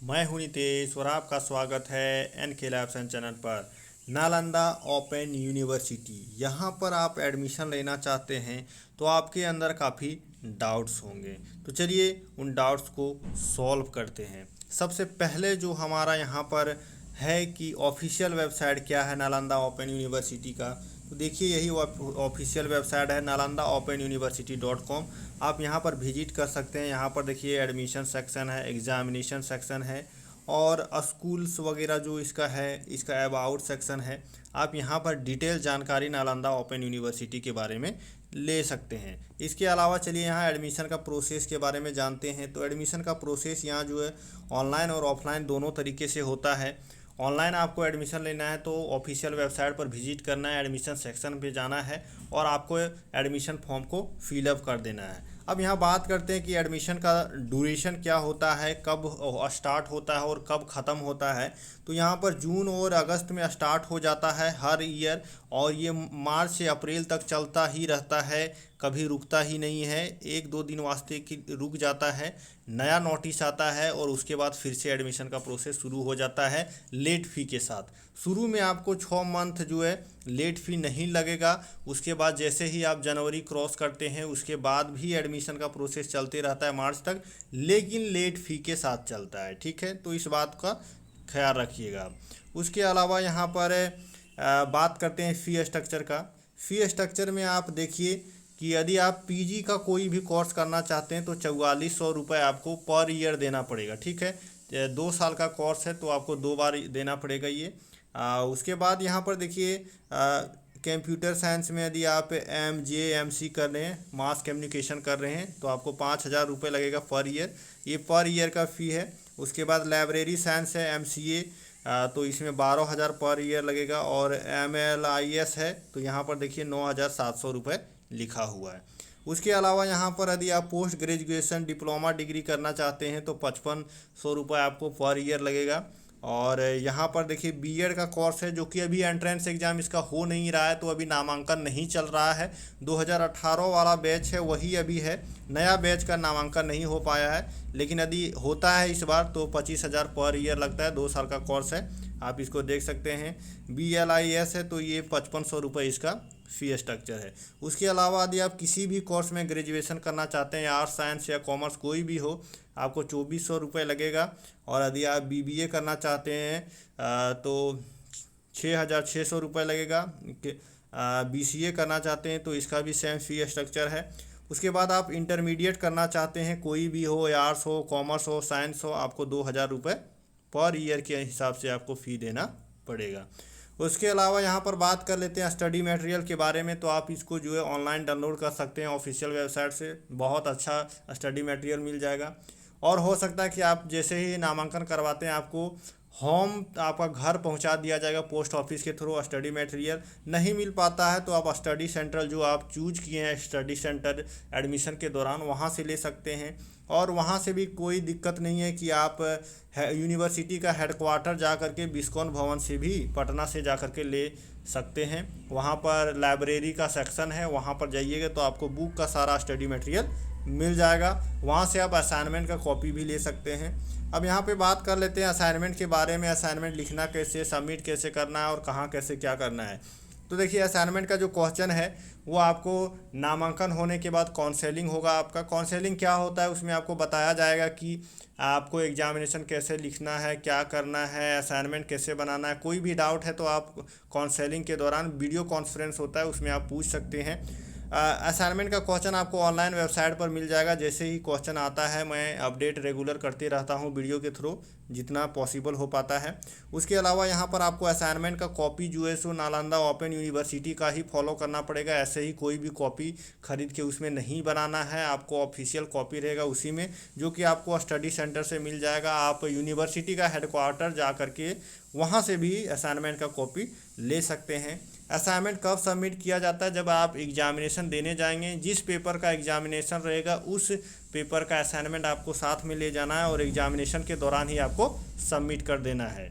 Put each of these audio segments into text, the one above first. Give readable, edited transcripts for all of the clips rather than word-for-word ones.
मैं हूं नितेश और आपका स्वागत है एन के लैब्स चैनल पर। नालंदा ओपन यूनिवर्सिटी, यहाँ पर आप एडमिशन लेना चाहते हैं तो आपके अंदर काफ़ी डाउट्स होंगे। तो चलिए उन डाउट्स को सॉल्व करते हैं। सबसे पहले जो हमारा यहाँ पर है कि ऑफिशियल वेबसाइट क्या है नालंदा ओपन यूनिवर्सिटी का। तो देखिए यही ऑफिशियल वेबसाइट है nalandaopenuniversity.com। आप यहाँ पर विजिट कर सकते हैं। यहाँ पर देखिए एडमिशन सेक्शन है, एग्जामिनेशन सेक्शन है और स्कूल्स वगैरह जो इसका है, इसका अबाउट सेक्शन है। आप यहाँ पर डिटेल जानकारी नालंदा ओपन यूनिवर्सिटी के बारे में ले सकते हैं। इसके अलावा चलिए यहाँ एडमिशन का प्रोसेस के बारे में जानते हैं। तो एडमिशन का प्रोसेस यहाँ जो है ऑनलाइन और ऑफलाइन दोनों तरीके से होता है। ऑनलाइन आपको एडमिशन लेना है तो ऑफिशियल वेबसाइट पर विजिट करना है, एडमिशन सेक्शन पे जाना है और आपको एडमिशन फॉर्म को फिलअप कर देना है। अब यहाँ बात करते हैं कि एडमिशन का ड्यूरेशन क्या होता है, कब स्टार्ट होता है और कब ख़त्म होता है। तो यहाँ पर जून और अगस्त में स्टार्ट हो जाता है हर ईयर और ये मार्च से अप्रैल तक चलता ही रहता है, कभी रुकता ही नहीं है। एक दो दिन वास्ते की रुक जाता है, नया नोटिस आता है और उसके बाद फिर से एडमिशन का प्रोसेस शुरू हो जाता है लेट फ़ी के साथ। शुरू में आपको 6 मंथ जो है लेट फ़ी नहीं लगेगा। उसके बाद जैसे ही आप जनवरी क्रॉस करते हैं उसके बाद भी एडमिशन का प्रोसेस चलते रहता है मार्च तक, लेकिन लेट फ़ी के साथ चलता है। ठीक है, तो इस बात का ख्याल रखिएगा। उसके अलावा यहाँ पर बात करते हैं फ़ी स्ट्रक्चर का। फ़ी स्ट्रक्चर में आप देखिए कि यदि आप पीजी का कोई भी कोर्स करना चाहते हैं तो 4400 रुपये आपको पर ईयर देना पड़ेगा। ठीक है, 2 साल का कोर्स है तो आपको 2 बार देना पड़ेगा ये। उसके बाद यहाँ पर देखिए कंप्यूटर साइंस में यदि आप MJ/MC कर रहे हैं, मास कम्युनिकेशन कर रहे हैं, तो आपको 5000 रुपये लगेगा पर ईयर। ये पर ईयर का फ़ी है। उसके बाद लाइब्रेरी साइंस है MCA, तो इसमें 12,000 पर ईयर लगेगा और MLIS है तो यहाँ पर देखिए 9,700 रुपये लिखा हुआ है। उसके अलावा यहाँ पर यदि आप पोस्ट ग्रेजुएशन डिप्लोमा डिग्री करना चाहते हैं तो 5500 रुपये आपको पर ईयर लगेगा। और यहाँ पर देखिए बीएड का कोर्स है जो कि अभी एंट्रेंस एग्ज़ाम इसका हो नहीं रहा है, तो अभी नामांकन नहीं चल रहा है। 2018 वाला बैच है वही अभी है, नया बैच का नामांकन नहीं हो पाया है। लेकिन यदि होता है इस बार तो 25,000 पर ईयर लगता है, 2 साल का कोर्स है, आप इसको देख सकते हैं। BLIS है तो ये 5500 रुपये इसका फ़ी स्ट्रक्चर है। उसके अलावा यदि आप किसी भी कोर्स में ग्रेजुएशन करना चाहते हैं, आर्ट्स साइंस या कॉमर्स कोई भी हो, आपको 2400 रुपये लगेगा। और यदि आप BBA करना चाहते हैं तो 6,600 रुपये लगेगा। BCA करना चाहते हैं तो इसका भी सेम फ़ी स्ट्रक्चर है। उसके बाद आप इंटरमीडिएट करना चाहते हैं, कोई भी हो, आर्ट्स हो, कॉमर्स हो, साइंस हो, आपको 2,000 रुपये पर ईयर के हिसाब से आपको फ़ी देना पड़ेगा। उसके अलावा यहाँ पर बात कर लेते हैं स्टडी मटेरियल के बारे में। तो आप इसको जो है ऑनलाइन डाउनलोड कर सकते हैं ऑफिशियल वेबसाइट से, बहुत अच्छा स्टडी मटेरियल मिल जाएगा। और हो सकता है कि आप जैसे ही नामांकन करवाते हैं आपको होम आपका घर पहुंचा दिया जाएगा पोस्ट ऑफिस के थ्रू। स्टडी मटेरियल नहीं मिल पाता है तो आप स्टडी सेंटर जो आप चूज किए हैं स्टडी सेंटर एडमिशन के दौरान वहां से ले सकते हैं। और वहां से भी कोई दिक्कत नहीं है कि आप यूनिवर्सिटी का हेडक्वार्टर जा कर के बिस्कॉन भवन से भी पटना से जा कर के ले सकते हैं। वहां पर लाइब्रेरी का सेक्शन है, वहां पर जाइएगा तो आपको बुक का सारा स्टडी मटेरियल मिल जाएगा। वहाँ से आप असाइनमेंट का कॉपी भी ले सकते हैं। अब यहाँ पे बात कर लेते हैं असाइनमेंट के बारे में। असाइनमेंट लिखना कैसे, सबमिट कैसे करना है और कहाँ कैसे क्या करना है। तो देखिए असाइनमेंट का जो क्वेश्चन है वो आपको नामांकन होने के बाद काउंसलिंग होगा। आपका काउंसलिंग क्या होता है उसमें आपको बताया जाएगा कि आपको एग्जामिनेशन कैसे लिखना है, क्या करना है, असाइनमेंट कैसे बनाना है। कोई भी डाउट है तो आप काउंसलिंग के दौरान वीडियो कॉन्फ्रेंस होता है उसमें आप पूछ सकते हैं। असाइनमेंट का क्वेश्चन आपको ऑनलाइन वेबसाइट पर मिल जाएगा। जैसे ही क्वेश्चन आता है मैं अपडेट रेगुलर करते रहता हूँ वीडियो के थ्रू जितना पॉसिबल हो पाता है। उसके अलावा यहाँ पर आपको असाइनमेंट का कॉपी जो है सो नालंदा ओपन यूनिवर्सिटी का ही फॉलो करना पड़ेगा। ऐसे ही कोई भी कॉपी खरीद के उसमें नहीं बनाना है, आपको ऑफिशियल कॉपी रहेगा उसी में, जो कि आपको स्टडी सेंटर से मिल जाएगा। आप यूनिवर्सिटी का हेडक्वार्टर जा कर के वहाँ से भी असाइनमेंट का कॉपी ले सकते हैं। असाइनमेंट कब सबमिट किया जाता है? जब आप एग्जामिनेशन देने जाएंगे, जिस पेपर का एग्जामिनेशन रहेगा उस पेपर का असाइनमेंट आपको साथ में ले जाना है और एग्जामिनेशन के दौरान ही आपको सबमिट कर देना है।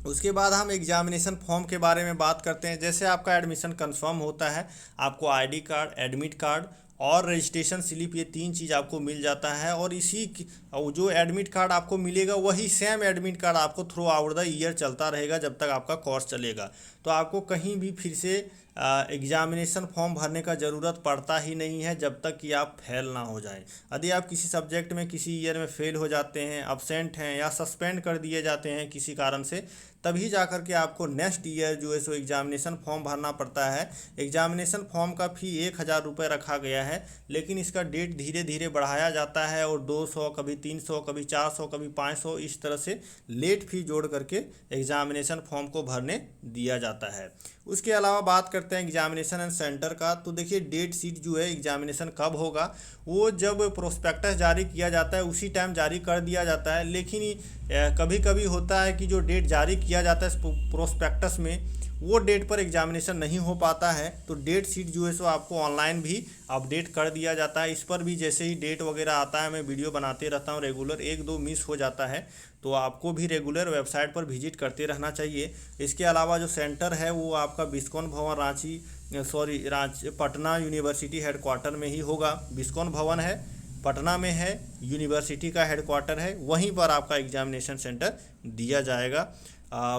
उसके बाद हम एग्जामिनेशन फॉर्म के बारे में बात करते हैं। जैसे आपका एडमिशन कंफर्म होता है आपको ID कार्ड, एडमिट कार्ड और रजिस्ट्रेशन स्लिप, ये 3 चीज़ आपको मिल जाता है। और जो एडमिट कार्ड आपको मिलेगा वही सेम एडमिट कार्ड आपको थ्रू आउट द ईयर चलता रहेगा जब तक आपका कोर्स चलेगा। तो आपको कहीं भी फिर से एग्जामिनेशन फॉर्म भरने का ज़रूरत पड़ता ही नहीं है जब तक कि आप फेल ना हो जाएं। यदि आप किसी सब्जेक्ट में किसी ईयर में फेल हो जाते हैं, absent हैं या सस्पेंड कर दिए जाते हैं किसी कारण से, तभी जा कर के आपको नेक्स्ट ईयर जो है सो एग्जामिनेशन फॉर्म भरना पड़ता है। एग्जामिनेशन फॉर्म का फ़ी 1,000 रुपये रखा गया है, लेकिन इसका डेट धीरे धीरे बढ़ाया जाता है और 200, कभी 300, कभी 400, कभी 500, इस तरह से लेट फ़ी जोड़ करके एग्जामिनेशन फॉर्म को भरने दिया जाता है। उसके अलावा बात करते हैं एग्जामिनेशन एंड सेंटर का। तो देखिए डेट शीट जो है एग्जामिनेशन कब होगा, वो जब प्रोस्पेक्टस जारी किया जाता है उसी टाइम जारी कर दिया जाता है। लेकिन कभी कभी होता है कि जो डेट जारी किया जाता है प्रोस्पेक्टस में, वो डेट पर एग्जामिनेशन नहीं हो पाता है, तो डेट शीट जो है सो आपको ऑनलाइन भी अपडेट कर दिया जाता है। इस पर भी जैसे ही डेट वगैरह आता है मैं वीडियो बनाते रहता हूँ रेगुलर, 1-2 मिस हो जाता है तो आपको भी रेगुलर वेबसाइट पर विजिट करते रहना चाहिए। इसके अलावा जो सेंटर है वो आपका बिस्कोन भवन पटना यूनिवर्सिटी हेडक्वार्टर में ही होगा। बिस्कोन भवन है, पटना में है, यूनिवर्सिटी का हेडक्वार्टर है, वहीं पर आपका एग्जामिनेशन सेंटर दिया जाएगा।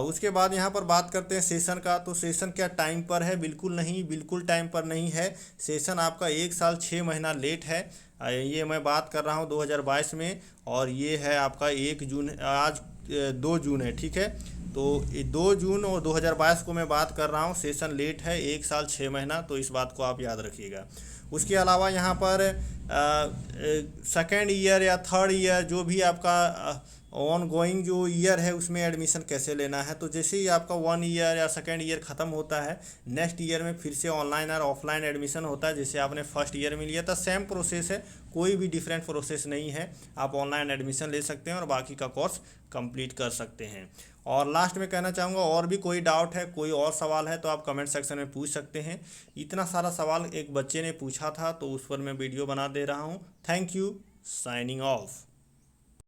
उसके बाद यहाँ पर बात करते हैं सेशन का। तो सेशन क्या टाइम पर है? बिल्कुल नहीं, बिल्कुल टाइम पर नहीं है। सेशन आपका 1 साल 6 महीना लेट है। ये मैं बात कर रहा हूँ 2022 में, और ये है आपका 1 जून, आज 2 जून है, ठीक है। तो 2 जून और 2022 को मैं बात कर रहा हूँ, सेशन लेट है 1 साल 6 महीना, तो इस बात को आप याद रखिएगा। उसके अलावा यहाँ पर सेकेंड ईयर या थर्ड ईयर जो भी आपका ऑन गोइंग जो ईयर है उसमें एडमिशन कैसे लेना है। तो जैसे ही आपका 1 ईयर या सेकेंड ईयर ख़त्म होता है, नेक्स्ट ईयर में फिर से ऑनलाइन और ऑफलाइन एडमिशन होता है। जैसे आपने फर्स्ट ईयर में लिया था, सेम प्रोसेस है, कोई भी डिफरेंट प्रोसेस नहीं है। आप ऑनलाइन एडमिशन ले सकते हैं और बाकी का कोर्स कंप्लीट कर सकते हैं। और लास्ट में कहना चाहूँगा, और भी कोई डाउट है, कोई और सवाल है तो आप कमेंट सेक्शन में पूछ सकते हैं। इतना सारा सवाल एक बच्चे ने पूछा था तो उस पर मैं वीडियो बना दे रहा हूँ। Thank you, signing off.